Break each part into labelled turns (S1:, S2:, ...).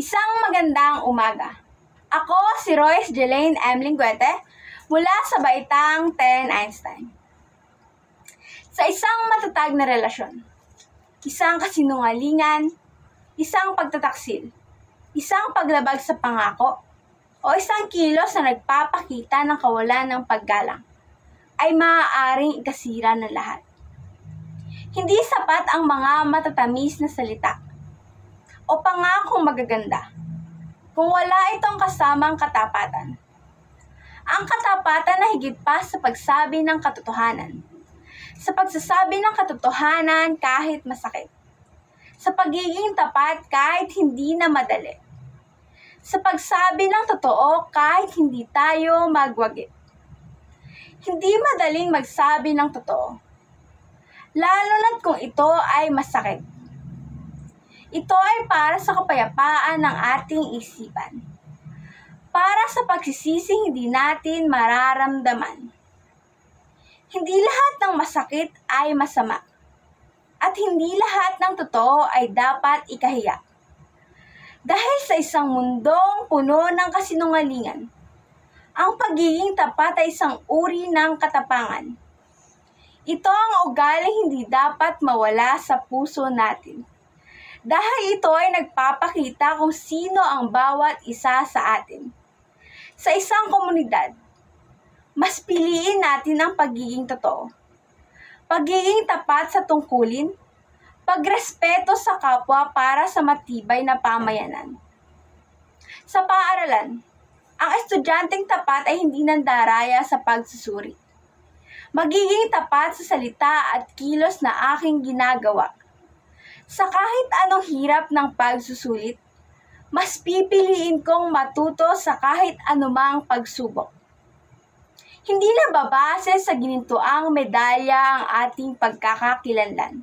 S1: Isang magandang umaga. Ako si Royce Jelaine M. Linguete mula sa Baitang 10 Einstein. Sa isang matatag na relasyon, isang kasinungalingan, isang pagtataksil, isang paglabag sa pangako, o isang kilos na nagpapakita ng kawalan ng paggalang, ay maaaring ikasira ng lahat. Hindi sapat ang mga matatamis na salita o pangakong magaganda kung wala itong kasamang katapatan. Ang katapatan na higit pa sa pagsabi ng katotohanan, sa pagsasabi ng katotohanan kahit masakit, sa pagiging tapat kahit hindi na madali, sa pagsabi ng totoo kahit hindi tayo magwagi. Hindi madaling magsabi ng totoo, lalo na't kung ito ay masakit. Ito ay para sa kapayapaan ng ating isipan, para sa pagsisising hindi natin mararamdaman. Hindi lahat ng masakit ay masama, at hindi lahat ng totoo ay dapat ikahiya. Dahil sa isang mundong puno ng kasinungalingan, ang pagiging tapat ay isang uri ng katapangan. Ito ang ugaling hindi dapat mawala sa puso natin. Dahil ito ay nagpapakita kung sino ang bawat isa sa atin. Sa isang komunidad, mas piliin natin ang pagiging totoo, pagiging tapat sa tungkulin, pagrespeto sa kapwa para sa matibay na pamayanan. Sa paaralan, ang estudyanteng tapat ay hindi nandaraya sa pagsusuri. Magiging tapat sa salita at kilos na aking ginagawa. Sa kahit anong hirap ng pagsusulit, mas pipiliin kong matuto sa kahit anumang pagsubok. Hindi na babase sa ginintuang medalya ang ating pagkakakilanlan,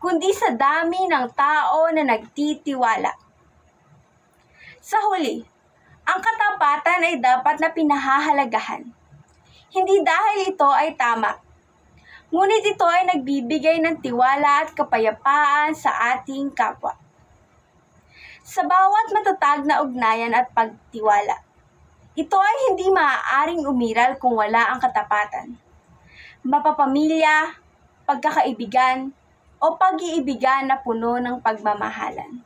S1: kundi sa dami ng tao na nagtitiwala. Sa huli, ang katapatan ay dapat na pinahahalagahan. Hindi dahil ito ay tama, ngunit ito ay nagbibigay ng tiwala at kapayapaan sa ating kapwa. Sa bawat matatag na ugnayan at pagtiwala, ito ay hindi maaaring umiral kung wala ang katapatan. Mapapamilya, pagkakaibigan, o pag-iibigan na puno ng pagmamahalan.